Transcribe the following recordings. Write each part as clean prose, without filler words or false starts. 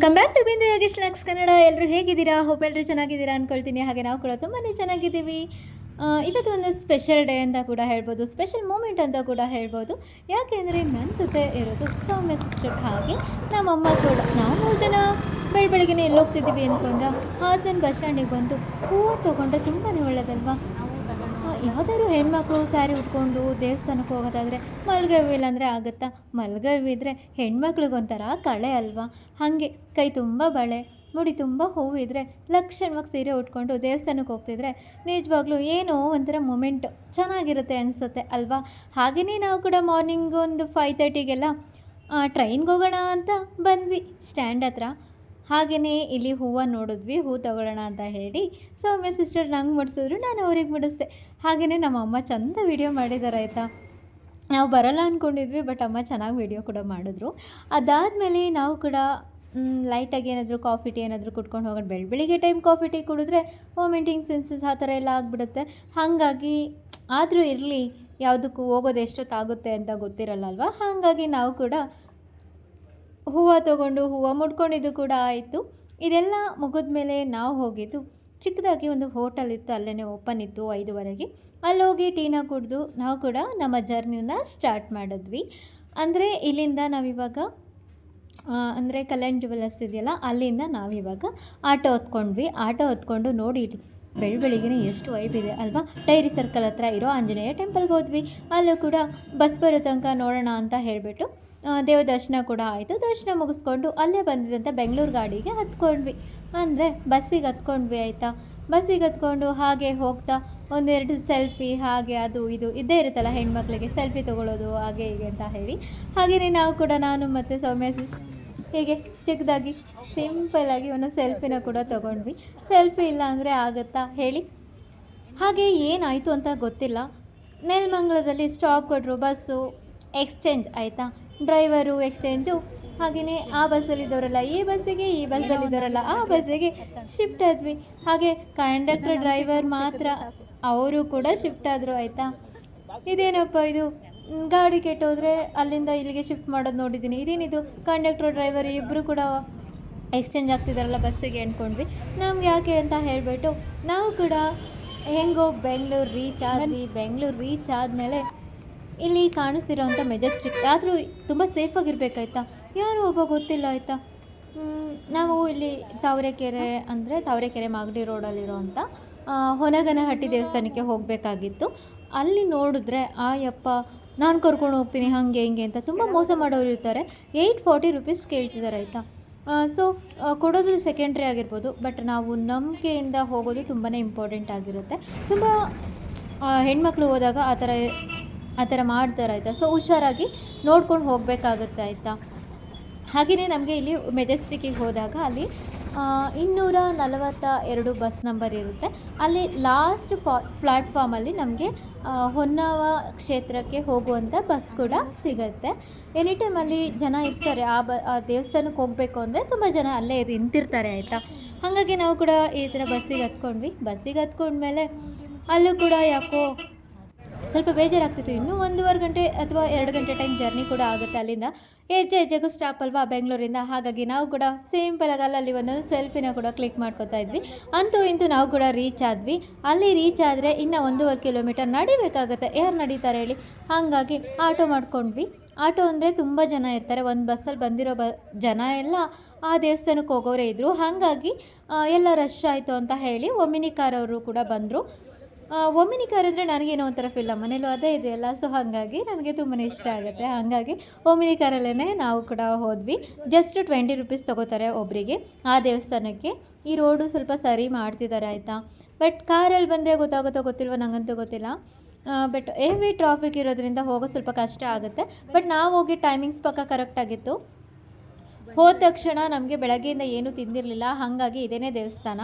Welcome back to ಬಿಂದು Yogesh LOX Kannada. ಎಲ್ಲರೂ ಹೇಗಿದ್ದೀರಾ? ಹೋಪ್ ಎಲ್ಲರೂ ಚೆನ್ನಾಗಿದ್ದೀರಾ ಅಂದ್ಕೊಳ್ತೀನಿ. ಹಾಗೆ ನಾವು ಕೂಡ ತುಂಬಾ ಚೆನ್ನಾಗಿದ್ದೀವಿ. ಇವತ್ತು ಒಂದು ಸ್ಪೆಷಲ್ ಡೇ ಅಂತ ಕೂಡ ಹೇಳ್ಬೋದು, ಸ್ಪೆಷಲ್ ಮೂಮೆಂಟ್ ಅಂತ ಕೂಡ ಹೇಳ್ಬೋದು. ಯಾಕೆ ಅಂದರೆ ನನ್ನ ಜೊತೆ ಇರೋದು ಸೌಮ್ಯ ಸಿಸ್ಟರ್, ಹಾಗೆ ನಮ್ಮಮ್ಮ ಕೂಡ. ನಾವು 3 ಜನ ಬೆಳಗ್ಗೆನೇ ಎಲ್ಲೋಗ್ತಿದ್ದೀವಿ ಅಂದ್ಕೊಂಡ್ರೆ ಹಾಸನ ಬಸ್ ಸ್ಟ್ಯಾಂಡಿಗೆ ಬಂದು ಹೂವು ತೊಗೊಂಡ್ರೆ ತುಂಬಾ ಒಳ್ಳೆಯದಲ್ವಾ. ಯಾವುದಾದ್ರು ಹೆಣ್ಮಕ್ಳು ಸ್ಯಾರಿ ಉಟ್ಕೊಂಡು ದೇವಸ್ಥಾನಕ್ಕೆ ಹೋಗೋದಾದರೆ ಮಲ್ಗವಿಲ್ಲ ಅಂದರೆ ಆಗುತ್ತಾ? ಮಲ್ಗವಿದ್ರೆ ಹೆಣ್ಮಕ್ಳಿಗೊಂಥರ ಕಳೆ ಅಲ್ವಾ. ಹಾಗೆ ಕೈ ತುಂಬ ಬಳೆ, ಮುಡಿ ತುಂಬ ಹೂವು ಇದ್ದರೆ ಲಕ್ಷಣವಾಗಿ ಸೀರೆ ಉಟ್ಕೊಂಡು ದೇವಸ್ಥಾನಕ್ಕೆ ಹೋಗ್ತಿದ್ರೆ ನಿಜವಾಗ್ಲೂ ಏನೋ ಒಂಥರ ಮೂಮೆಂಟ್ ಚೆನ್ನಾಗಿರುತ್ತೆ ಅನಿಸುತ್ತೆ ಅಲ್ವಾ. ಹಾಗೆಯೇ ನಾವು ಕೂಡ ಮಾರ್ನಿಂಗ್ ಒಂದು 5:30ಗೆಲ್ಲ ಟ್ರೈನ್ಗೆ ಹೋಗೋಣ ಅಂತ ಬಂದ್ವಿ ಸ್ಟ್ಯಾಂಡ್ ಹತ್ರ. ಹಾಗೆಯೇ ಇಲ್ಲಿ ಹೂವು ನೋಡಿದ್ವಿ, ಹೂವು ತೊಗೊಳ್ಳೋಣ ಅಂತ ಹೇಳಿ ಸೌಮ್ಯ ಸಿಸ್ಟರ್ ನಂಗೆ ಮುಡಿಸಿದ್ರು, ನಾನು ಅವ್ರಿಗೆ ಮುಡಿಸ್ದೆ. ಹಾಗೆಯೇ ನಮ್ಮ ಅಮ್ಮ ಚೆಂದ ವೀಡಿಯೋ ಮಾಡಿದ್ದಾರೆ ಆಯಿತಾ. ನಾವು ಬರಲ್ಲ ಅಂದ್ಕೊಂಡಿದ್ವಿ, ಬಟ್ ಅಮ್ಮ ಚೆನ್ನಾಗಿ ವೀಡಿಯೋ ಕೂಡ ಮಾಡಿದ್ರು. ಅದಾದಮೇಲೆ ನಾವು ಕೂಡ ಲೈಟಾಗಿ ಏನಾದರೂ ಕಾಫಿ ಟೀ ಏನಾದರೂ ಕುಟ್ಕೊಂಡು ಹೋಗೋಣ. ಬೆಳಿಗ್ಗೆ ಟೈಮ್ ಕಾಫಿ ಟೀ ಕುಡಿದ್ರೆ ವಾಮಿಟಿಂಗ್ ಸೆನ್ಸಸ್ ಆ ಥರ ಎಲ್ಲ ಆಗಿಬಿಡುತ್ತೆ. ಹಾಗಾಗಿ ಆದರೂ ಇರಲಿ, ಯಾವುದಕ್ಕೂ ಹೋಗೋದು ಎಷ್ಟೊತ್ತಾಗುತ್ತೆ ಅಂತ ಗೊತ್ತಿರಲ್ಲ ಅಲ್ವಾ. ಹಾಗಾಗಿ ನಾವು ಕೂಡ ಹೂವು ತೊಗೊಂಡು ಹೂವು ಮುಡ್ಕೊಂಡಿದ್ದು ಕೂಡ ಆಯಿತು. ಇದೆಲ್ಲ ಮುಗಿದ ಮೇಲೆ ನಾವು ಹೋಗಿದ್ದು ಚಿಕ್ಕದಾಗಿ ಒಂದು ಹೋಟೆಲ್ ಇತ್ತು, ಅಲ್ಲೇ ಓಪನ್ ಇತ್ತು 5:30ಗೆ. ಅಲ್ಲೋಗಿ ಟೀನ ಕುಡಿದು ನಾವು ಕೂಡ ನಮ್ಮ ಜರ್ನಿನ ಸ್ಟಾರ್ಟ್ ಮಾಡಿದ್ವಿ. ಅಂದರೆ ಇಲ್ಲಿಂದ ನಾವಿವಾಗ ಅಂದರೆ ಕಲ್ಯಾಣ್ ಜುವೆಲ್ಲರ್ಸ್ ಇದೆಯಲ್ಲ, ಅಲ್ಲಿಂದ ನಾವಿವಾಗ ಆಟೋ ಹೊತ್ಕೊಂಡ್ವಿ. ಆಟೋ ಹೊತ್ಕೊಂಡು ನೋಡಿ ಬೆಳಗ್ಗೆನೇ ಎಷ್ಟು ವೈಬ್ ಇದೆ ಅಲ್ವಾ. ಡೈರಿ ಸರ್ಕಲ್ ಹತ್ರ ಇರೋ ಆಂಜನೇಯ ಟೆಂಪಲ್ಗೆ ಹೋದ್ವಿ. ಅಲ್ಲೂ ಕೂಡ ಬಸ್ ಬರೋ ತನಕ ನೋಡೋಣ ಅಂತ ಹೇಳಿಬಿಟ್ಟು ದೇವ ದರ್ಶನ ಕೂಡ ಆಯಿತು. ದರ್ಶನ ಮುಗಿಸ್ಕೊಂಡು ಅಲ್ಲೇ ಬಂದಿದ್ದಂಥ ಬೆಂಗಳೂರು ಗಾಡಿಗೆ ಹತ್ಕೊಂಡ್ವಿ, ಅಂದರೆ ಬಸ್ಸಿಗೆ ಹತ್ಕೊಂಡ್ವಿ ಆಯಿತಾ. ಬಸ್ಸಿಗೆ ಹತ್ಕೊಂಡು ಹಾಗೆ ಹೋಗ್ತಾ ಒಂದೆರಡು ಸೆಲ್ಫಿ ಹಾಗೆ ಅದು ಇದು ಇದ್ದೇ ಇರುತ್ತಲ್ಲ ಹೆಣ್ಮಕ್ಳಿಗೆ, ಸೆಲ್ಫಿ ತೊಗೊಳ್ಳೋದು ಹಾಗೆ ಹೀಗೆ ಅಂತ ಹೇಳಿ. ಹಾಗೆಯೇ ನಾವು ಕೂಡ ನಾನು ಮತ್ತು ಸೌಮ್ಯ ಹೀಗೆ ಚಿಕ್ಕದಾಗಿ ಸಿಂಪಲ್ಲಾಗಿ ಒಂದು ಸೆಲ್ಫಿನ ಕೂಡ ತೊಗೊಂಡ್ವಿ. ಸೆಲ್ಫಿ ಇಲ್ಲ ಅಂದರೆ ಆಗುತ್ತಾ ಹೇಳಿ. ಹಾಗೆ ಏನಾಯಿತು ಅಂತ ಗೊತ್ತಿಲ್ಲ, ನೆಲಮಂಗಲದಲ್ಲಿ ಸ್ಟಾಪ್ ಕೊಟ್ಟರು, ಬಸ್ಸು ಎಕ್ಸ್ಚೇಂಜ್ ಆಯಿತಾ. Driver exchange. ಹಾಗೆಯೇ ಆ ಬಸ್ಸಲ್ಲಿದ್ದವರಲ್ಲ ಈ ಬಸ್ಸಿಗೆ, ಈ ಬಸ್ಸಲ್ಲಿದ್ದವರಲ್ಲ ಆ ಬಸ್ಸಿಗೆ ಶಿಫ್ಟ್ ಆದ್ವಿ. ಹಾಗೆ ಕಂಡಕ್ಟರ್ ಡ್ರೈವರ್ ಮಾತ್ರ ಅವರು ಕೂಡ ಶಿಫ್ಟ್ ಆದರು ಆಯಿತಾ. ಇದೇನಪ್ಪ ಇದು, ಗಾಡಿ ಕೆಟ್ಟೋದ್ರೆ ಅಲ್ಲಿಂದ ಇಲ್ಲಿಗೆ ಶಿಫ್ಟ್ ಮಾಡೋದು ನೋಡಿದ್ದೀನಿ, ಇದೇನಿದು ಕಂಡಕ್ಟರ್ ಡ್ರೈವರ್ ಇಬ್ಬರು ಕೂಡ ಎಕ್ಸ್ಚೇಂಜ್ ಆಗ್ತಿದ್ದಾರಲ್ಲ ಬಸ್ಸಿಗೆ ಅಂದ್ಕೊಂಡ್ವಿ. ನಮ್ಗೆ ಯಾಕೆ ಅಂತ ಹೇಳಿಬಿಟ್ಟು ನಾವು ಕೂಡ ಹೆಂಗೋ ಬೆಂಗಳೂರು ರೀಚ್ ಆದಮೇಲೆ ಇಲ್ಲಿ ಕಾಣಿಸ್ತಿರೋಂಥ ಮೆಜೆಸ್ಟಿಕ್, ಆದರೂ ತುಂಬ ಸೇಫಾಗಿರ್ಬೇಕಾಯ್ತಾ. ಯಾರೂ ಒಬ್ಬ ಗೊತ್ತಿಲ್ಲ ಆಯಿತಾ. ನಾವು ಇಲ್ಲಿ ತಾವರೆಕೆರೆ ಮಾಗಡಿ ರೋಡಲ್ಲಿರೋಂಥ ಹೊನಗನಹಟ್ಟಿ ದೇವಸ್ಥಾನಕ್ಕೆ ಹೋಗಬೇಕಾಗಿತ್ತು. ಅಲ್ಲಿ ನೋಡಿದ್ರೆ ಆಯಪ್ಪ ನಾನು ಕರ್ಕೊಂಡು ಹೋಗ್ತೀನಿ ಹಾಗೆ ಹಿಂಗೆ ಅಂತ ತುಂಬ ಮೋಸ ಮಾಡೋರು ಇರ್ತಾರೆ. 840 ರೂಪೀಸ್ ಕೇಳ್ತಿದ್ದಾರೆ ಆಯಿತಾ. ಸೊ ಕೊಡೋದು ಸೆಕೆಂಡ್ರಿ ಆಗಿರ್ಬೋದು, ಬಟ್ ನಾವು ನಂಬಿಕೆಯಿಂದ ಹೋಗೋದು ತುಂಬಾ ಇಂಪಾರ್ಟೆಂಟ್ ಆಗಿರುತ್ತೆ. ತುಂಬ ಹೆಣ್ಮಕ್ಳು ಹೋದಾಗ ಆ ಥರ ಮಾಡ್ತಾರೆ ಆಯಿತಾ. ಸೊ ಹುಷಾರಾಗಿ ನೋಡ್ಕೊಂಡು ಹೋಗಬೇಕಾಗುತ್ತೆ ಆಯಿತಾ. ಹಾಗೆಯೇ ನಮಗೆ ಇಲ್ಲಿ ಮೆಜೆಸ್ಟಿಕ್ಕಿಗೆ ಹೋದಾಗ ಅಲ್ಲಿ 242 ಬಸ್ ನಂಬರ್ ಇರುತ್ತೆ. ಅಲ್ಲಿ ಲಾಸ್ಟ್ ಪ್ಲ್ಯಾಟ್ಫಾರ್ಮಲ್ಲಿ ನಮಗೆ ಹೊನ್ನಾವ ಕ್ಷೇತ್ರಕ್ಕೆ ಹೋಗುವಂಥ ಬಸ್ ಕೂಡ ಸಿಗುತ್ತೆ. ಎನಿ ಟೈಮಲ್ಲಿ ಜನ ಇರ್ತಾರೆ. ಆ ದೇವಸ್ಥಾನಕ್ಕೆ ಹೋಗಬೇಕು ಅಂದರೆ ತುಂಬ ಜನ ಅಲ್ಲೇ ನಿಂತಿರ್ತಾರೆ ಆಯಿತಾ. ಹಾಗಾಗಿ ನಾವು ಕೂಡ ಈ ಥರ ಬಸ್ಸಿಗೆ ಹತ್ಕೊಂಡ್ವಿ. ಬಸ್ಸಿಗೆ ಹತ್ಕೊಂಡ್ಮೇಲೆ ಅಲ್ಲೂ ಕೂಡ ಯಾಕೋ ಸ್ವಲ್ಪ ಬೇಜಾರಾಗ್ತಿತ್ತು. ಇನ್ನೂ 1.5 ಗಂಟೆ ಅಥವಾ 2 ಗಂಟೆ ಟೈಮ್ ಜರ್ನಿ ಕೂಡ ಆಗುತ್ತೆ ಅಲ್ಲಿಂದ. ಹೆಜ್ಜೆಗೂ ಸ್ಟಾಪ್ ಅಲ್ವಾ ಬೆಂಗಳೂರಿಂದ. ಹಾಗಾಗಿ ನಾವು ಕೂಡ ಸಿಂಪಲಾಗಿ ಅಲ್ಲಿ ಒಂದೊಂದು ಸೆಲ್ಫಿನ ಕೂಡ ಕ್ಲಿಕ್ ಮಾಡ್ಕೊತಾ ಇದ್ವಿ. ಅಂತೂ ಇಂತೂ ನಾವು ಕೂಡ ರೀಚ್ ಆದ್ವಿ. ಅಲ್ಲಿ ರೀಚ್ ಆದರೆ ಇನ್ನು 1.5 ಕಿಲೋಮೀಟರ್ ನಡಿಬೇಕಾಗುತ್ತೆ. ಯಾರು ನಡೀತಾರೆ ಹೇಳಿ. ಹಾಗಾಗಿ ಆಟೋ ಮಾಡ್ಕೊಂಡ್ವಿ. ಆಟೋ ಅಂದರೆ ತುಂಬ ಜನ ಇರ್ತಾರೆ. ಒಂದು ಬಸ್ಸಲ್ಲಿ ಬಂದಿರೋ ಜನ ಎಲ್ಲ ಆ ದೇವಸ್ಥಾನಕ್ಕೆ ಹೋಗೋರೇ ಇದ್ದರು. ಹಾಗಾಗಿ ಎಲ್ಲ ರಶ್ ಆಯಿತು ಅಂತ ಹೇಳಿ ಒಮಿನಿ ಕಾರ್ ಅವರು ಕೂಡ ಬಂದರು. ಒಮಿನಿ ಕಾರ್ ಅಂದರೆ ನನಗೇನೋ ಒಂಥರ ಫಿಲ್ಲ, ಮನೇಲೂ ಅದೇ ಇದೆಯಲ್ಲ. ಸೊ ಹಾಗಾಗಿ ನನಗೆ ತುಂಬಾ ಇಷ್ಟ ಆಗುತ್ತೆ. ಹಾಗಾಗಿ ಒಮಿನಿ ಕಾರಲ್ಲೇ ನಾವು ಕೂಡ ಹೋದ್ವಿ. ಜಸ್ಟ್ 20 ರೂಪೀಸ್ ತೊಗೋತಾರೆ ಒಬ್ಬರಿಗೆ ಆ ದೇವಸ್ಥಾನಕ್ಕೆ. ಈ ರೋಡು ಸ್ವಲ್ಪ ಸರಿ ಮಾಡ್ತಿದ್ದಾರೆ ಆಯಿತಾ. ಬಟ್ ಕಾರಲ್ಲಿ ಬಂದರೆ ಗೊತ್ತಾಗುತ್ತೋ ಗೊತ್ತಿಲ್ವೋ ನನಗಂತೂ ಗೊತ್ತಿಲ್ಲ. ಬಟ್ ಹೆವಿ ಟ್ರಾಫಿಕ್ ಇರೋದ್ರಿಂದ ಹೋಗೋದು ಸ್ವಲ್ಪ ಕಷ್ಟ ಆಗುತ್ತೆ. ಬಟ್ ನಾವು ಹೋಗಿ ಟೈಮಿಂಗ್ಸ್ ಪಕ್ಕ ಕರೆಕ್ಟಾಗಿತ್ತು. ಹೋದ ತಕ್ಷಣ ನಮಗೆ ಬೆಳಗ್ಗೆಯಿಂದ ಏನೂ ತಿಂದಿರಲಿಲ್ಲ. ಹಾಗಾಗಿ ಇದೇನೇ ದೇವಸ್ಥಾನ.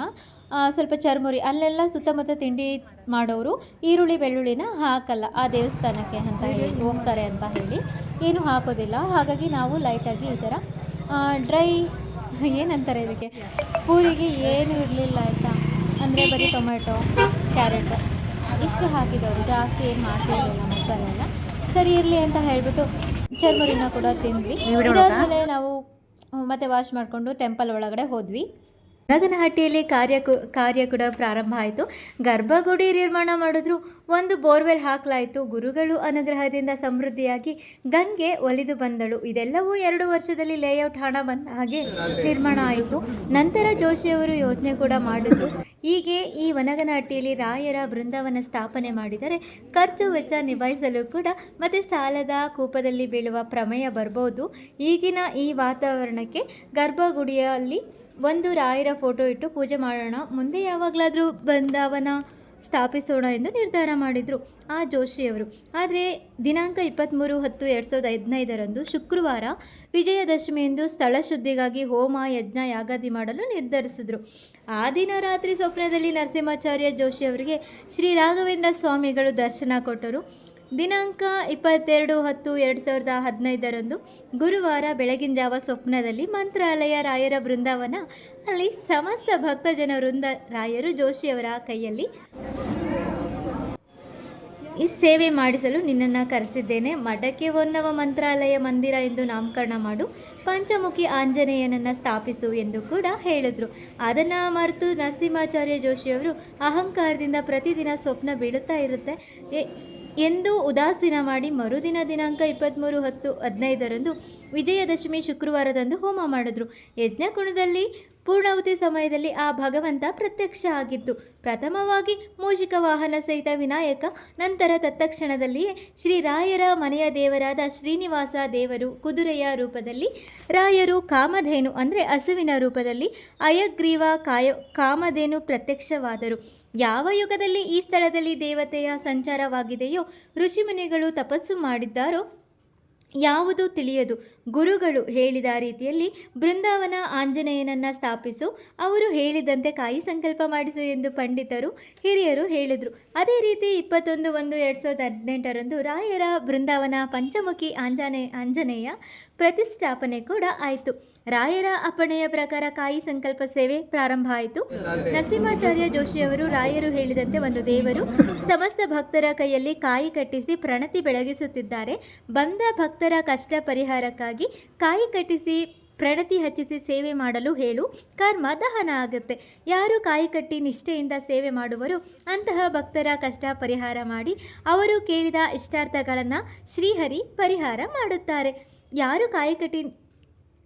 ಸ್ವಲ್ಪ ಚರ್ಮುರಿ ಅಲ್ಲೆಲ್ಲ ಸುತ್ತಮುತ್ತ ತಿಂಡಿ ಮಾಡೋರು ಈರುಳ್ಳಿ ಬೆಳ್ಳುಳ್ಳಿನ ಹಾಕಲ್ಲ ಆ ದೇವಸ್ಥಾನಕ್ಕೆ ಅಂತ ಹೇಳಿ ಹೋಗ್ತಾರೆ ಅಂತ ಹೇಳಿ ಏನೂ ಹಾಕೋದಿಲ್ಲ. ಹಾಗಾಗಿ ನಾವು ಲೈಟಾಗಿ ಈ ಥರ ಡ್ರೈ ಏನಂತಾರೆ ಇದಕ್ಕೆ, ಪೂರಿಗೆ ಏನೂ ಇರಲಿಲ್ಲ ಆಯಿತಾ. ಅಂದರೆ ಬರೀ ಟೊಮೆಟೊ ಕ್ಯಾರೆಟ್ ಇಷ್ಟು ಹಾಕಿದವರು, ಜಾಸ್ತಿ ಏನು ಹಾಕಿರಲಿಲ್ಲ ಮಸಾಲೆ ಎಲ್ಲ. ಸರಿ ಇರಲಿ ಅಂತ ಹೇಳಿಬಿಟ್ಟು ಚರ್ಮುರಿನ ಕೂಡ ತಿಂದ್ವಿ. ಇದಾದಮೇಲೆ ನಾವು ಮತ್ತು ವಾಶ್ ಮಾಡಿಕೊಂಡು ಟೆಂಪಲ್ ಒಳಗಡೆ ಹೋದ್ವಿ. ನಾಗನಹಟ್ಟಿಯಲ್ಲಿ ಕಾರ್ಯ ಕೂಡ ಪ್ರಾರಂಭ ಆಯಿತು. ಗರ್ಭಗುಡಿ ನಿರ್ಮಾಣ ಮಾಡಿದ್ರು, ಒಂದು ಬೋರ್ವೆಲ್ ಹಾಕಲಾಯಿತು. ಗುರುಗಳು ಅನುಗ್ರಹದಿಂದ ಸಮೃದ್ಧಿಯಾಗಿ ಗಂಗೆ ಒಲಿದು ಬಂದಳು. ಇದೆಲ್ಲವೂ 2 ವರ್ಷದಲ್ಲಿ ಲೇಔಟ್ ಹಣ ಬಂದ ಹಾಗೆ ನಿರ್ಮಾಣ ಆಯಿತು. ನಂತರ ಜೋಶಿಯವರು ಯೋಚನೆ ಕೂಡ ಮಾಡಿದ್ದು, ಹೀಗೆ ಈ ವನಗನಹಟ್ಟಿಯಲ್ಲಿ ರಾಯರ ಬೃಂದಾವನ ಸ್ಥಾಪನೆ ಮಾಡಿದರೆ ಖರ್ಚು ವೆಚ್ಚ ನಿಭಾಯಿಸಲು ಕೂಡ ಮತ್ತು ಸಾಲದ ಕೂಪದಲ್ಲಿ ಬೀಳುವ ಪ್ರಮೇಯ ಬರ್ಬೋದು. ಈಗಿನ ಈ ವಾತಾವರಣಕ್ಕೆ ಗರ್ಭಗುಡಿಯಲ್ಲಿ ಒಂದು ರಾಯರ ಫೋಟೋ ಇಟ್ಟು ಪೂಜೆ ಮಾಡೋಣ, ಮುಂದೆ ಯಾವಾಗಲಾದರೂ ಬೃಂದಾವನ ಸ್ಥಾಪಿಸೋಣ ಎಂದು ನಿರ್ಧಾರ ಮಾಡಿದರು ಆ ಜೋಶಿಯವರು. ಆದರೆ ದಿನಾಂಕ 23/10/2015 ಶುಕ್ರವಾರ ವಿಜಯದಶಮಿಯಂದು ಸ್ಥಳ ಶುದ್ಧಿಗಾಗಿ ಹೋಮ ಯಜ್ಞ ಯಾಗಾದಿ ಮಾಡಲು ನಿರ್ಧರಿಸಿದರು. ಆ ದಿನ ರಾತ್ರಿ ಸ್ವಪ್ನದಲ್ಲಿ ನರಸಿಂಹಾಚಾರ್ಯ ಜೋಶಿಯವರಿಗೆ ಶ್ರೀ ರಾಘವೇಂದ್ರ ಸ್ವಾಮಿಗಳು ದರ್ಶನ ಕೊಟ್ಟರು. ದಿನಾಂಕ 22/10/2015 ಗುರುವಾರ ಬೆಳಗಿನ ಜಾವ ಸ್ವಪ್ನದಲ್ಲಿ ಮಂತ್ರಾಲಯ ರಾಯರ ಬೃಂದಾವನ ಅಲ್ಲಿ ಸಮಸ್ತ ಭಕ್ತಜನ ವೃಂದ ರಾಯರು ಜೋಶಿಯವರ ಕೈಯಲ್ಲಿ ಈ ಸೇವೆ ಮಾಡಿಸಲು ನಿನ್ನನ್ನು ಕರೆಸಿದ್ದೇನೆ. ಮಠಕ್ಕೆ ಹೊನ್ನವ ಮಂತ್ರಾಲಯ ಮಂದಿರ ಎಂದು ನಾಮಕರಣ ಮಾಡು, ಪಂಚಮುಖಿ ಆಂಜನೇಯನನ್ನು ಸ್ಥಾಪಿಸು ಎಂದು ಕೂಡ ಹೇಳಿದರು. ಅದನ್ನು ಮರೆತು ನರಸಿಂಹಾಚಾರ್ಯ ಜೋಶಿಯವರು ಅಹಂಕಾರದಿಂದ ಪ್ರತಿದಿನ ಸ್ವಪ್ನ ಬೀಳುತ್ತಾ ಇರುತ್ತೆ ಎಂದು ಉದಾಸೀನ ಮಾಡಿ ಮರುದಿನ ದಿನಾಂಕ 23/10/15 ವಿಜಯದಶಮಿ ಶುಕ್ರವಾರದಂದು ಹೋಮ ಮಾಡಿದ್ರು. ಯಜ್ಞಕುಂಡದಲ್ಲಿ ಪೂರ್ಣಾಹುತಿ ಸಮಯದಲ್ಲಿ ಆ ಭಗವಂತ ಪ್ರತ್ಯಕ್ಷ ಆಗಿತ್ತು. ಪ್ರಥಮವಾಗಿ ಮೂಷಿಕ ವಾಹನ ಸಹಿತ ವಿನಾಯಕ, ನಂತರ ತತ್ಕ್ಷಣದಲ್ಲಿಯೇ ಶ್ರೀರಾಯರ ಮನೆಯ ದೇವರಾದ ಶ್ರೀನಿವಾಸ ದೇವರು ಕುದುರೆಯ ರೂಪದಲ್ಲಿ, ರಾಯರು ಕಾಮಧೇನು ಅಂದರೆ ಹಸುವಿನ ರೂಪದಲ್ಲಿ, ಅಯಗ್ರೀವ ಕಾಮಧೇನು ಪ್ರತ್ಯಕ್ಷವಾದರು. ಯಾವ ಯುಗದಲ್ಲಿ ಈ ಸ್ಥಳದಲ್ಲಿ ದೇವತೆಯ ಸಂಚಾರವಾಗಿದೆಯೋ, ಋಷಿಮುನಿಗಳು ತಪಸ್ಸು ಮಾಡಿದ್ದಾರೋ ಯಾವುದು ತಿಳಿಯದು. ಗುರುಗಳು ಹೇಳಿದ ರೀತಿಯಲ್ಲಿ ಬೃಂದಾವನ ಆಂಜನೇಯನನ್ನು ಸ್ಥಾಪಿಸು, ಅವರು ಹೇಳಿದಂತೆ ಕಾಯಿ ಸಂಕಲ್ಪ ಮಾಡಿಸು ಎಂದು ಪಂಡಿತರು ಹಿರಿಯರು ಹೇಳಿದರು. ಅದೇ ರೀತಿ 21/1/2018 ರಾಯರ ಬೃಂದಾವನ ಪಂಚಮುಖಿ ಆಂಜನೇಯ ಪ್ರತಿಷ್ಠಾಪನೆ ಕೂಡ ಆಯಿತು. ರಾಯರ ಅಪ್ಪಣೆಯ ಪ್ರಕಾರ ಕಾಯಿ ಸಂಕಲ್ಪ ಸೇವೆ ಪ್ರಾರಂಭ ಆಯಿತು. ನರಸಿಂಹಾಚಾರ್ಯ ಜೋಶಿಯವರು ರಾಯರು ಹೇಳಿದಂತೆ ಒಂದು ದೇವರು ಸಮಸ್ತ ಭಕ್ತರ ಕೈಯಲ್ಲಿ ಕಾಯಿ ಕಟ್ಟಿಸಿ ಪ್ರಣತಿ ಬೆಳಗಿಸುತ್ತಿದ್ದಾರೆ. ಬಂದ ಭಕ್ತರ ಕಷ್ಟ ಪರಿಹಾರಕ್ಕಾಗಿ ಕಾಯಿ ಕಟ್ಟಿಸಿ ಪ್ರಣತಿ ಹಚ್ಚಿಸಿ ಸೇವೆ ಮಾಡಲು ಹೇಳು, ಕರ್ಮ ದಹನ ಆಗುತ್ತೆ. ಯಾರು ಕಾಯಿ ಕಟ್ಟಿ ನಿಷ್ಠೆಯಿಂದ ಸೇವೆ ಮಾಡುವರೋ ಅಂತಹ ಭಕ್ತರ ಕಷ್ಟ ಪರಿಹಾರ ಮಾಡಿ ಅವರು ಕೇಳಿದ ಇಷ್ಟಾರ್ಥಗಳನ್ನು ಶ್ರೀಹರಿ ಪರಿಹಾರ ಮಾಡುತ್ತಾರೆ. ಯಾರು ಕಾಯಿ ಕಟ್ಟಿ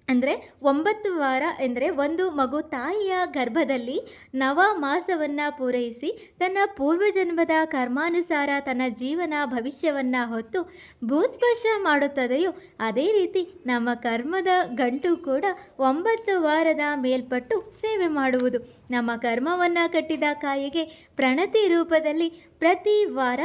ಅಂದರೆ 9 ವಾರ ಎಂದರೆ ಒಂದು ಮಗು ತಾಯಿಯ ಗರ್ಭದಲ್ಲಿ ನವಮಾಸವನ್ನು ಪೂರೈಸಿ ತನ್ನ ಪೂರ್ವಜನ್ಮದ ಕರ್ಮಾನುಸಾರ ತನ್ನ ಜೀವನ ಭವಿಷ್ಯವನ್ನು ಹೊತ್ತು ಭೂಸ್ಪರ್ಶ ಮಾಡುತ್ತದೆಯೋ ಅದೇ ರೀತಿ ನಮ್ಮ ಕರ್ಮದ ಗಂಟು ಕೂಡ 9 ವಾರದ ಮೇಲ್ಪಟ್ಟು ಸೇವೆ ಮಾಡುವುದು. ನಮ್ಮ ಕರ್ಮವನ್ನು ಕಟ್ಟಿದ ಕಾಯಿಗೆ ಪ್ರಣತಿ ರೂಪದಲ್ಲಿ ಪ್ರತಿ ವಾರ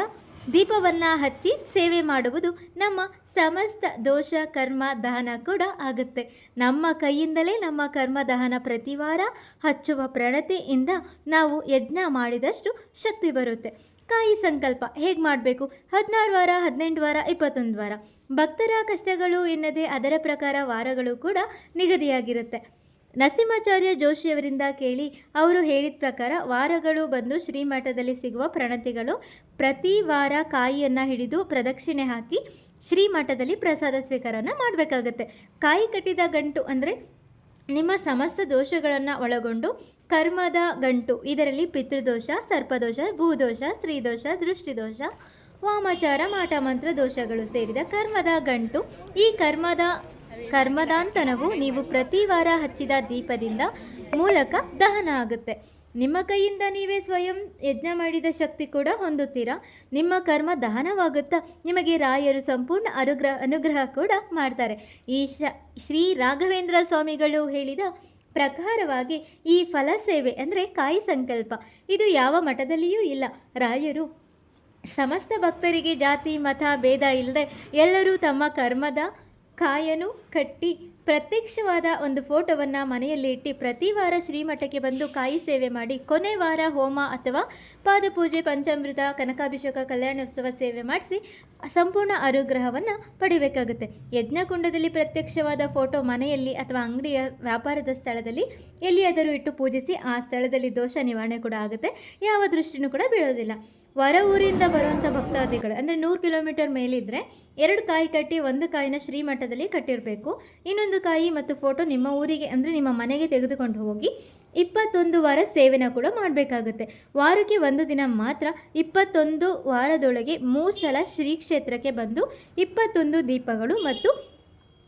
ದೀಪವನ್ನು ಹಚ್ಚಿ ಸೇವೆ ಮಾಡುವುದು ನಮ್ಮ ಸಮಸ್ತ ದೋಷ ಕರ್ಮ ದಹನ ಕೂಡ ಆಗುತ್ತೆ. ನಮ್ಮ ಕೈಯಿಂದಲೇ ನಮ್ಮ ಕರ್ಮ ದಹನ ಪ್ರತಿ ವಾರ ಹಚ್ಚುವ ಪ್ರಣತಿಯಿಂದ ನಾವು ಯಜ್ಞ ಮಾಡಿದಷ್ಟು ಶಕ್ತಿ ಬರುತ್ತೆ. ಕಾಯಿ ಸಂಕಲ್ಪ ಹೇಗೆ ಮಾಡಬೇಕು? 16 ವಾರ, 18 ವಾರ, 21 ವಾರ. ಭಕ್ತರ ಕಷ್ಟಗಳು ಎನ್ನದೇ ಅದರ ಪ್ರಕಾರ ವಾರಗಳು ಕೂಡ ನಿಗದಿಯಾಗಿರುತ್ತೆ. ನರಸಿಂಹಾಚಾರ್ಯ ಜೋಶಿಯವರಿಂದ ಕೇಳಿ ಅವರು ಹೇಳಿದ ಪ್ರಕಾರ ವಾರಗಳು ಬಂದು ಶ್ರೀಮಠದಲ್ಲಿ ಸಿಗುವ ಪ್ರಣತಿಗಳು ಪ್ರತಿ ವಾರ ಕಾಯಿಯನ್ನು ಹಿಡಿದು ಪ್ರದಕ್ಷಿಣೆ ಹಾಕಿ ಶ್ರೀಮಠದಲ್ಲಿ ಪ್ರಸಾದ ಸ್ವೀಕಾರನ ಮಾಡಬೇಕಾಗತ್ತೆ. ಕಾಯಿ ಕಟ್ಟಿದ ಗಂಟು ಅಂದರೆ ನಿಮ್ಮ ಸಮಸ್ತ ದೋಷಗಳನ್ನು ಒಳಗೊಂಡು ಕರ್ಮದ ಗಂಟು. ಇದರಲ್ಲಿ ಪಿತೃದೋಷ, ಸರ್ಪದೋಷ, ಭೂದೋಷ, ಸ್ತ್ರೀದೋಷ, ದೃಷ್ಟಿದೋಷ, ವಾಮಾಚಾರ, ಮಾಟಮಂತ್ರ ದೋಷಗಳು ಸೇರಿದ ಕರ್ಮದ ಗಂಟು. ಈ ಕರ್ಮದಾಂತನವು ನೀವು ಪ್ರತಿ ವಾರ ಹಚ್ಚಿದ ದೀಪದಿಂದ ಮೂಲಕ ದಹನ ಆಗುತ್ತೆ. ನಿಮ್ಮ ಕೈಯಿಂದ ನೀವೇ ಸ್ವಯಂ ಯಜ್ಞ ಮಾಡಿದ ಶಕ್ತಿ ಕೂಡ ಹೊಂದುತ್ತೀರಾ. ನಿಮ್ಮ ಕರ್ಮ ದಹನವಾಗುತ್ತಾ ನಿಮಗೆ ರಾಯರು ಸಂಪೂರ್ಣ ಅನುಗ್ರಹ ಕೂಡ ಮಾಡ್ತಾರೆ. ಈ ಶ್ರೀ ರಾಘವೇಂದ್ರ ಸ್ವಾಮಿಗಳು ಹೇಳಿದ ಪ್ರಕಾರವಾಗಿ ಈ ಫಲ ಸೇವೆ ಅಂದರೆ ಕಾಯಿ ಸಂಕಲ್ಪ ಇದು ಯಾವ ಮಠದಲ್ಲಿಯೂ ಇಲ್ಲ. ರಾಯರು ಸಮಸ್ತ ಭಕ್ತರಿಗೆ ಜಾತಿ ಮತ ಭೇದ ಇಲ್ಲದೆ ಎಲ್ಲರೂ ತಮ್ಮ ಕರ್ಮದ ಕಾಯನ್ನು ಕಟ್ಟಿ ಪ್ರತ್ಯಕ್ಷವಾದ ಒಂದು ಫೋಟೋವನ್ನು ಮನೆಯಲ್ಲಿ ಇಟ್ಟು ಪ್ರತಿ ವಾರ ಶ್ರೀಮಠಕ್ಕೆ ಬಂದು ಕಾಯಿ ಸೇವೆ ಮಾಡಿ ಕೊನೆ ವಾರ ಹೋಮ ಅಥವಾ ಪಾದಪೂಜೆ, ಪಂಚಾಮೃತ, ಕನಕಾಭಿಷೇಕ, ಕಲ್ಯಾಣೋತ್ಸವ ಸೇವೆ ಮಾಡಿಸಿ ಸಂಪೂರ್ಣ ಅನುಗ್ರಹವನ್ನು ಪಡಿಬೇಕಾಗುತ್ತೆ. ಯಜ್ಞಕುಂಡದಲ್ಲಿ ಪ್ರತ್ಯಕ್ಷವಾದ ಫೋಟೋ ಮನೆಯಲ್ಲಿ ಅಥವಾ ಅಂಗಡಿಯ ವ್ಯಾಪಾರದ ಸ್ಥಳದಲ್ಲಿ ಎಲ್ಲಿಯಾದರೂ ಇಟ್ಟು ಪೂಜಿಸಿ ಆ ಸ್ಥಳದಲ್ಲಿ ದೋಷ ನಿವಾರಣೆ ಕೂಡ ಆಗುತ್ತೆ. ಯಾವ ದೃಷ್ಟಿನೂ ಕೂಡ ಬೀಳೋದಿಲ್ಲ. ಹೊರ ಊರಿಂದ ಬರುವಂಥ ಭಕ್ತಾದಿಗಳು ಅಂದರೆ 100 ಕಿಲೋಮೀಟರ್ ಮೇಲಿದ್ದರೆ 2 ಕಾಯಿ ಕಟ್ಟಿ ಒಂದು ಕಾಯಿನ ಶ್ರೀಮಠದಲ್ಲಿ ಕಟ್ಟಿರಬೇಕು. ಇನ್ನೊಂದು ಕಾಯಿ ಮತ್ತು ಫೋಟೋ ನಿಮ್ಮ ಊರಿಗೆ ಅಂದರೆ ನಿಮ್ಮ ಮನೆಗೆ ತೆಗೆದುಕೊಂಡು ಹೋಗಿ 21 ವಾರ ಸೇವೆನ ಕೂಡ ಮಾಡಬೇಕಾಗುತ್ತೆ. ವಾರಕ್ಕೆ 1 ದಿನ ಮಾತ್ರ 21 ವಾರದೊಳಗೆ 3 ಸಲ ಶ್ರೀ ಕ್ಷೇತ್ರಕ್ಕೆ ಬಂದು 21 ದೀಪಗಳು ಮತ್ತು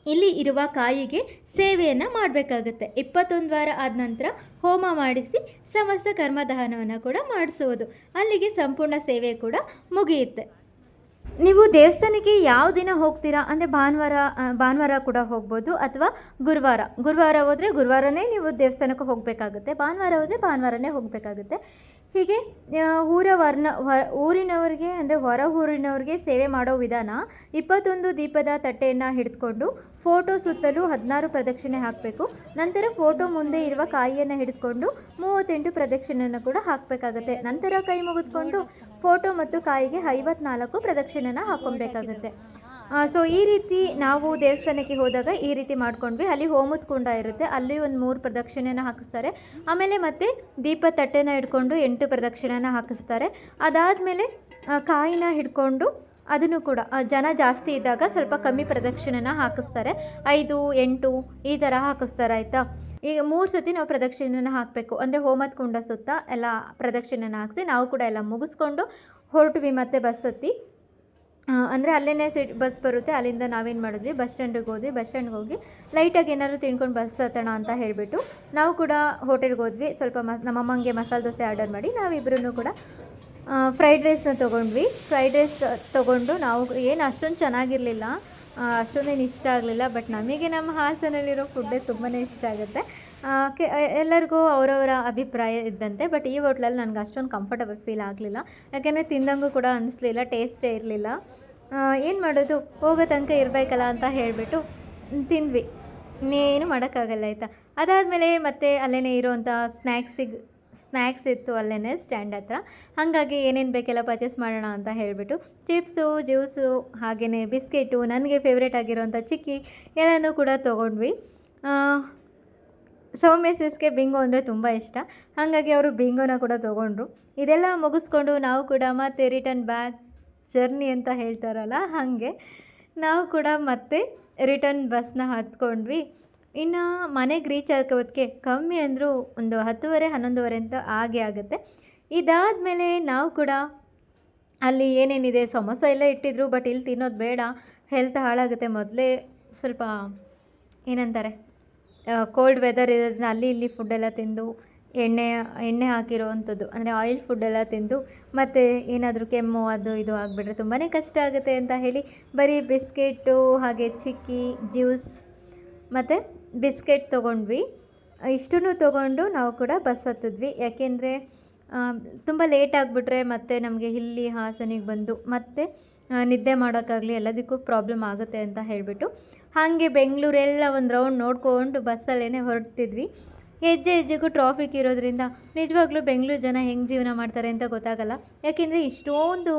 ಇಲ್ಲಿ ಇರುವ ಕಾಯಿಗೆ ಸೇವೆಯನ್ನು ಮಾಡಬೇಕಾಗುತ್ತೆ. 21 ವಾರ ಆದ ನಂತರ ಹೋಮ ಮಾಡಿಸಿ ಸಮಸ್ತ ಕರ್ಮದಹನವನ್ನು ಕೂಡ ಮಾಡಿಸುವುದು. ಅಲ್ಲಿಗೆ ಸಂಪೂರ್ಣ ಸೇವೆ ಕೂಡ ಮುಗಿಯುತ್ತೆ. ನೀವು ದೇವಸ್ಥಾನಕ್ಕೆ ಯಾವ ದಿನ ಹೋಗ್ತೀರಾ ಅಂದರೆ ಭಾನುವಾರ ಕೂಡ ಹೋಗ್ಬೋದು ಅಥವಾ ಗುರುವಾರ ಹೋದರೆ ಗುರುವಾರನೇ ನೀವು ದೇವಸ್ಥಾನಕ್ಕೆ ಹೋಗಬೇಕಾಗುತ್ತೆ. ಭಾನುವಾರ ಹೋದರೆ ಭಾನುವಾರನೇ ಹೋಗಬೇಕಾಗುತ್ತೆ. ಹೀಗೆ ಊರಿನವರಿಗೆ ಅಂದರೆ ಹೊರ ಊರಿನವ್ರಿಗೆ ಸೇವೆ ಮಾಡೋ ವಿಧಾನ 21 ದೀಪದ ತಟ್ಟೆಯನ್ನು ಹಿಡಿದುಕೊಂಡು ಫೋಟೋ ಸುತ್ತಲೂ 16 ಪ್ರದಕ್ಷಿಣೆ ಹಾಕಬೇಕು. ನಂತರ ಫೋಟೋ ಮುಂದೆ ಇರುವ ಕಾಯಿಯನ್ನು ಹಿಡಿದುಕೊಂಡು 38 ಪ್ರದಕ್ಷಿಣೆಯನ್ನು ಕೂಡ ಹಾಕಬೇಕಾಗುತ್ತೆ. ನಂತರ ಕೈ ಮುಗಿದುಕೊಂಡು ಫೋಟೋ ಮತ್ತು ಕಾಯಿಗೆ 54 ಪ್ರದಕ್ಷಿಣೆನ ಹಾಕೊಬೇಕಾಗುತ್ತೆ. ಸೊ ಈ ರೀತಿ ನಾವು ದೇವಸ್ಥಾನಕ್ಕೆ ಹೋದಾಗ ಈ ರೀತಿ ಮಾಡ್ಕೊಂಡ್ವಿ. ಅಲ್ಲಿ ಹೋಮದ ಕುಂಡ ಇರುತ್ತೆ, ಅಲ್ಲಿ ಒಂದು 3 ಪ್ರದಕ್ಷಿಣೆನ ಹಾಕಿಸ್ತಾರೆ. ಆಮೇಲೆ ಮತ್ತೆ ದೀಪ ತಟ್ಟೆನ ಹಿಡ್ಕೊಂಡು 8 ಪ್ರದಕ್ಷಿಣೆನ ಹಾಕಿಸ್ತಾರೆ. ಅದಾದಮೇಲೆ ಕಾಯಿನ ಹಿಡ್ಕೊಂಡು ಅದನ್ನು ಕೂಡ ಜನ ಜಾಸ್ತಿ ಇದ್ದಾಗ ಸ್ವಲ್ಪ ಕಮ್ಮಿ ಪ್ರದಕ್ಷಿಣೆನ ಹಾಕಿಸ್ತಾರೆ. 5, 8 ಈ ಥರ ಹಾಕಿಸ್ತಾರೆ, ಆಯಿತಾ. ಈಗ 3 ಸತಿ ನಾವು ಪ್ರದಕ್ಷಿಣೆನ ಹಾಕಬೇಕು. ಅಂದರೆ ಹೋಮದ ಕುಂಡ ಸುತ್ತ ಎಲ್ಲ ಪ್ರದಕ್ಷಿಣೆನ ಹಾಕಿಸಿ ನಾವು ಕೂಡ ಎಲ್ಲ ಮುಗಿಸ್ಕೊಂಡು ಹೊರಟ್ವಿ. ಮತ್ತೆ ಬಸ್ ಹತ್ತಿ ಅಂದರೆ ಅಲ್ಲೇ ಬಸ್ ಬರುತ್ತೆ. ಅಲ್ಲಿಂದ ನಾವೇನು ಮಾಡಿದ್ವಿ, ಬಸ್ ಸ್ಟ್ಯಾಂಡ್ಗೆ ಹೋಗಿ ಲೈಟಾಗಿ ಏನಾದರೂ ತಿನ್ಕೊಂಡು ಬಸ್ ಹತ್ತೋಣ ಅಂತ ಹೇಳಿಬಿಟ್ಟು ನಾವು ಕೂಡ ಹೋಟೆಲ್ಗೆ ಹೋದ್ವಿ. ಸ್ವಲ್ಪ ನಮ್ಮಮ್ಮಂಗೆ ಮಸಾಲೆ ದೋಸೆ ಆರ್ಡರ್ ಮಾಡಿ ನಾವಿಬ್ಬರೂ ಕೂಡ ಫ್ರೈಡ್ ರೈಸ್ನ ತೊಗೊಂಡ್ವಿ. ಫ್ರೈಡ್ ರೈಸ್ ತೊಗೊಂಡು ನಾವು ಏನು ಅಷ್ಟೊಂದು ಚೆನ್ನಾಗಿರಲಿಲ್ಲ, ಅಷ್ಟೊಂದೇನು ಇಷ್ಟ ಆಗಲಿಲ್ಲ. ಬಟ್ ನಮಗೆ ನಮ್ಮ ಹಾಸನಲ್ಲಿರೋ ಫುಡ್ಡೇ ತುಂಬಾ ಇಷ್ಟ ಆಗುತ್ತೆ. ಎಲ್ಲರಿಗೂ ಅವರವರ ಅಭಿಪ್ರಾಯ ಇದ್ದಂತೆ. ಬಟ್ ಈ ಹೋಟ್ಲಲ್ಲಿ ನನಗೆ ಅಷ್ಟೊಂದು ಕಂಫರ್ಟಬಲ್ ಫೀಲ್ ಆಗಲಿಲ್ಲ, ಯಾಕೆಂದರೆ ತಿಂದಂಗೂ ಕೂಡ ಅನ್ನಿಸ್ಲಿಲ್ಲ, ಟೇಸ್ಟೇ ಇರಲಿಲ್ಲ. ಏನು ಮಾಡೋದು, ಹೋಗೋ ತನಕ ಇರಬೇಕಲ್ಲ ಅಂತ ಹೇಳಿಬಿಟ್ಟು ತಿಂದ್ವಿ. ಇನ್ನೇನು ಮಾಡೋಕ್ಕಾಗಲ್ಲ, ಆಯಿತಾ. ಅದಾದಮೇಲೆ ಮತ್ತೆ ಅಲ್ಲೇ ಇರೋವಂಥ ಸ್ನ್ಯಾಕ್ಸ್ ಇತ್ತು ಅಲ್ಲೇ ಸ್ಟ್ಯಾಂಡ್ ಹತ್ರ. ಹಾಗಾಗಿ ಏನೇನು ಬೇಕೆಲ್ಲ ಪರ್ಚೇಸ್ ಮಾಡೋಣ ಅಂತ ಹೇಳಿಬಿಟ್ಟು ಚಿಪ್ಸು, ಜ್ಯೂಸು, ಹಾಗೆಯೇ ಬಿಸ್ಕೆಟು, ನನಗೆ ಫೇವ್ರೇಟ್ ಆಗಿರೋವಂಥ ಚಿಕ್ಕಿ ಎಲ್ಲನೂ ಕೂಡ ತೊಗೊಂಡ್ವಿ. ಸೌಮ್ಯ ಸಿಸ್ಗೆ ಬಿಂಗೋ ಅಂದರೆ ತುಂಬ ಇಷ್ಟ, ಹಾಗಾಗಿ ಅವರು ಬಿಂಗೋನ ಕೂಡ ತೊಗೊಂಡ್ರು. ಇದೆಲ್ಲ ಮುಗಿಸ್ಕೊಂಡು ನಾವು ಕೂಡ ಮತ್ತೆ ರಿಟರ್ನ್ ಬ್ಯಾಕ್ ಜರ್ನಿ ಅಂತ ಹೇಳ್ತಾರಲ್ಲ, ಹಾಗೆ ನಾವು ಕೂಡ ಮತ್ತೆ ರಿಟರ್ನ್ ಬಸ್ನ ಹತ್ಕೊಂಡ್ವಿ. ಇನ್ನು ಮನೆಗೆ ರೀಚ್ ಆಗೋದಕ್ಕೆ ಕಮ್ಮಿ ಅಂದರೂ ಒಂದು 10:30, 11:30 ಅಂತ ಆಗುತ್ತೆ. ಇದಾದಮೇಲೆ ನಾವು ಕೂಡ ಅಲ್ಲಿ ಏನೇನಿದೆ ಸಮೋಸ ಎಲ್ಲ ಇಟ್ಟಿದ್ರು. ಬಟ್ ಇಲ್ಲಿ ತಿನ್ನೋದು ಬೇಡ, ಹೆಲ್ತ್ ಹಾಳಾಗುತ್ತೆ. ಮೊದಲೇ ಸ್ವಲ್ಪ ಏನಂತಾರೆ, ಕೋಲ್ಡ್ ವೆದರ್ ಇರೋದ್ರಿಂದ ಅಲ್ಲಿ ಇಲ್ಲಿ ಫುಡ್ಡೆಲ್ಲ ತಿಂದು ಎಣ್ಣೆ ಹಾಕಿರೋವಂಥದ್ದು ಅಂದರೆ ಆಯಿಲ್ ಫುಡ್ಡೆಲ್ಲ ತಿಂದು ಮತ್ತು ಏನಾದರೂ ಕೆಮ್ಮು ಅದು ಇದು ಆಗಿಬಿಟ್ರೆ ತುಂಬಾ ಕಷ್ಟ ಆಗುತ್ತೆ ಅಂತ ಹೇಳಿ ಬರೀ ಬಿಸ್ಕೆಟು, ಹಾಗೆ ಚಿಕ್ಕಿ, ಜ್ಯೂಸ್ ಮತ್ತು ಬಿಸ್ಕೆಟ್ ತೊಗೊಂಡ್ವಿ. ಇಷ್ಟನ್ನು ತೊಗೊಂಡು ನಾವು ಕೂಡ ಬಸ್ ಹತ್ತಿದ್ವಿ. ಯಾಕೆಂದರೆ ತುಂಬ ಲೇಟ್ ಆಗಿಬಿಟ್ರೆ ಮತ್ತೆ ನಮಗೆ ಇಲ್ಲಿ ಹಾಸನಿಗೆ ಬಂದು ಮತ್ತೆ ನಿದ್ದೆ ಮಾಡೋಕ್ಕಾಗಲಿ ಎಲ್ಲದಕ್ಕೂ ಪ್ರಾಬ್ಲಮ್ ಆಗುತ್ತೆ ಅಂತ ಹೇಳಿಬಿಟ್ಟು ಹಾಗೆ ಬೆಂಗಳೂರೆಲ್ಲ ಒಂದು ರೌಂಡ್ ನೋಡ್ಕೊಂಡು ಬಸ್ಸಲ್ಲೇ ಹೊರಡ್ತಿದ್ವಿ. ಹೆಜ್ಜೆಗೂ ಟ್ರಾಫಿಕ್ ಇರೋದ್ರಿಂದ ನಿಜವಾಗ್ಲೂ ಬೆಂಗಳೂರು ಜನ ಹೆಂಗೆ ಜೀವನ ಮಾಡ್ತಾರೆ ಅಂತ ಗೊತ್ತಾಗಲ್ಲ. ಯಾಕೆಂದರೆ ಇಷ್ಟೊಂದು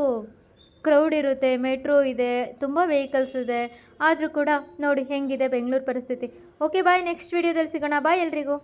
ಕ್ರೌಡ್ ಇರುತ್ತೆ, ಮೆಟ್ರೋ ಇದೆ, ತುಂಬ ವೆಹಿಕಲ್ಸ್ ಇದೆ, ಆದರೂ ಕೂಡ ನೋಡಿ ಹೆಂಗಿದೆ ಬೆಂಗಳೂರು ಪರಿಸ್ಥಿತಿ. ಓಕೆ ಬಾಯ್, ನೆಕ್ಸ್ಟ್ ವೀಡಿಯೋದಲ್ಲಿ ಸಿಗೋಣ. ಬಾಯ್ ಎಲ್ರಿಗೂ.